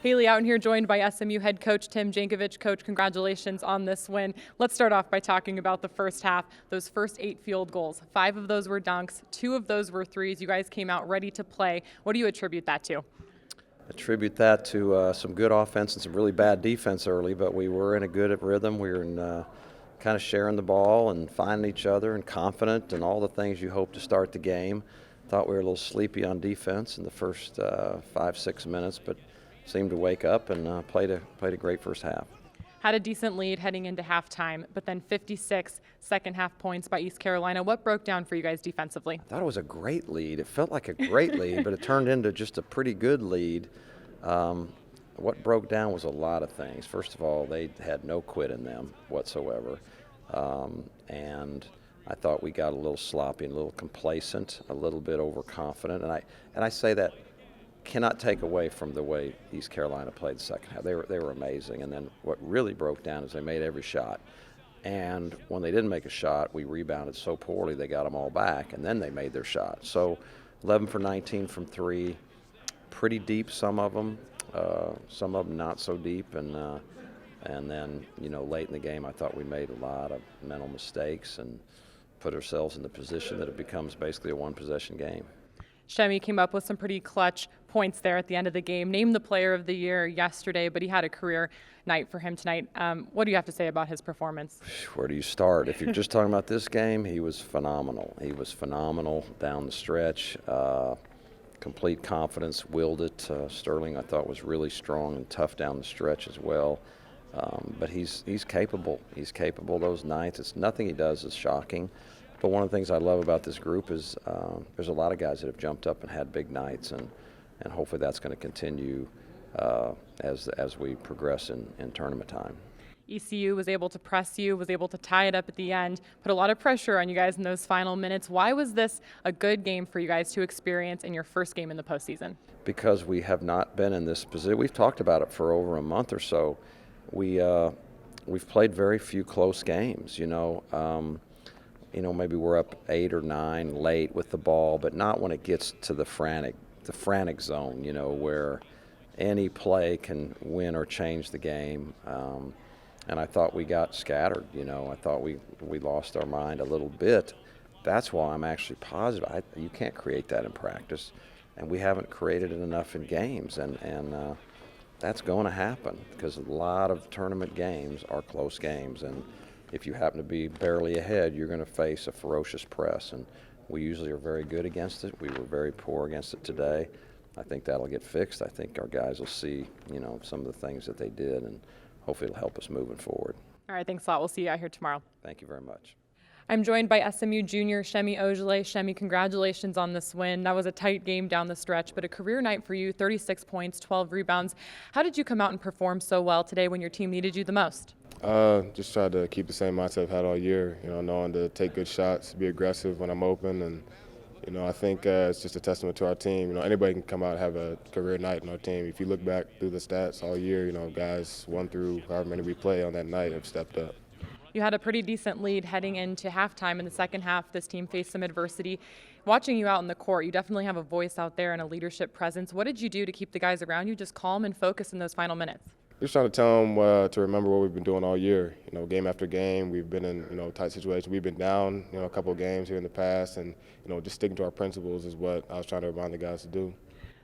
Haley out here joined by SMU head coach Tim Jankovic. Coach, congratulations on this win. Let's start off by talking about the first half. Those first 8 field goals, 5 of those were dunks, 2 of those were threes. You guys came out ready to play. What do you attribute that to? Attribute that to some good offense and some really bad defense early, but we were in a good rhythm. We were in kind of sharing the ball and finding each other and confident and all the things you hope to start the game. Thought we were a little sleepy on defense in the first 5-6 minutes, but seemed to wake up and played a great first half. Had a decent lead heading into halftime, but then 56 second half points by East Carolina. What broke down for you guys defensively? I thought it was a great lead. It felt like a great lead, but it turned into just a pretty good lead. What broke down was a lot of things. First of all, they had no quit in them whatsoever. And I thought we got a little sloppy, a little complacent, a little bit overconfident. And I say that cannot take away from the way East Carolina played the second half. They were amazing. And then what really broke down is they made every shot. And when they didn't make a shot, we rebounded so poorly they got them all back, and then they made their shot. So 11 for 19 from 3, pretty deep, some of them not so deep. And then, late in the game, I thought we made a lot of mental mistakes and put ourselves in the position that it becomes basically a one-possession game. Shemi came up with some pretty clutch points there at the end of the game. Named the player of the year yesterday, but he had a career night for him tonight. What do you have to say about his performance? Where do you start? If you're just talking about this game, he was phenomenal. He was phenomenal down the stretch. Complete confidence, willed it. Sterling, I thought, was really strong and tough down the stretch as well. But he's capable. He's capable those nights. It's nothing he does is shocking. But one of the things I love about this group is there's a lot of guys that have jumped up and had big nights, and hopefully that's going to continue as we progress in tournament time. ECU was able to press you, was able to tie it up at the end, put a lot of pressure on you guys in those final minutes. Why was this a good game for you guys to experience in your first game in the postseason? Because we have not been in this position. We've talked about it for over a month or so. We've played very few close games, maybe we're up 8 or 9 late with the ball, but not when it gets to the frantic zone, where any play can win or change the game. And I thought we got scattered, I thought we lost our mind a little bit. That's why I'm actually positive. You can't create that in practice, and we haven't created it enough in games, and that's going to happen because a lot of tournament games are close games, and if you happen to be barely ahead, you're going to face a ferocious press, and we usually are very good against it. We were very poor against it today. I think that'll get fixed. I think our guys will see, some of the things that they did, and hopefully it'll help us moving forward. All right, thanks a lot. We'll see you out here tomorrow. Thank you very much. I'm joined by SMU junior Shemi Ojale. Shemi, congratulations on this win. That was a tight game down the stretch, but a career night for you, 36 points, 12 rebounds. How did you come out and perform so well today when your team needed you the most? Just tried to keep the same mindset I've had all year, knowing to take good shots, be aggressive when I'm open, and, I think it's just a testament to our team. Anybody can come out and have a career night on our team. If you look back through the stats all year, guys 1 through however many we play on that night have stepped up. You had a pretty decent lead heading into halftime. In the second half, this team faced some adversity. Watching you out in the court, you definitely have a voice out there and a leadership presence. What did you do to keep the guys around you just calm and focused in those final minutes? Just trying to tell them to remember what we've been doing all year. Game after game, we've been in tight situations. We've been down, a couple of games here in the past, and just sticking to our principles is what I was trying to remind the guys to do.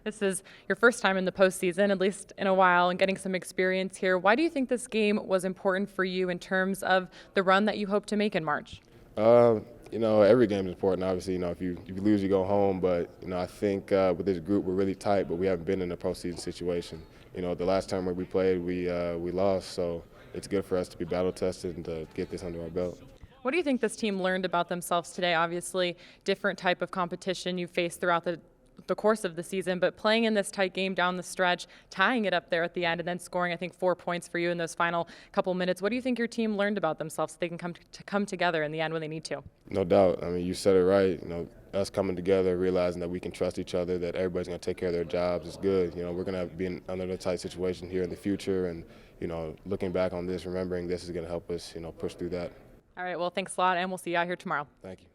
This is your first time in the postseason, at least in a while, and getting some experience here. Why do you think this game was important for you in terms of the run that you hope to make in March? Every game is important. Obviously, if you lose, you go home. But I think with this group, we're really tight, but we haven't been in a postseason situation. The last time we played, we lost. So it's good for us to be battle tested and to get this under our belt. What do you think this team learned about themselves today? Obviously, different type of competition you faced throughout the course of the season, but playing in this tight game down the stretch, tying it up there at the end, and then scoring, I think, 4 points for you in those final couple minutes. What do you think your team learned about themselves so they can come together in the end when they need to? No doubt. You said it right. Us coming together, realizing that we can trust each other, that everybody's going to take care of their jobs is good. We're going to be under a tight situation here in the future, and looking back on this, remembering this is going to help us, push through that. All right. Well, thanks a lot, and we'll see you out here tomorrow. Thank you.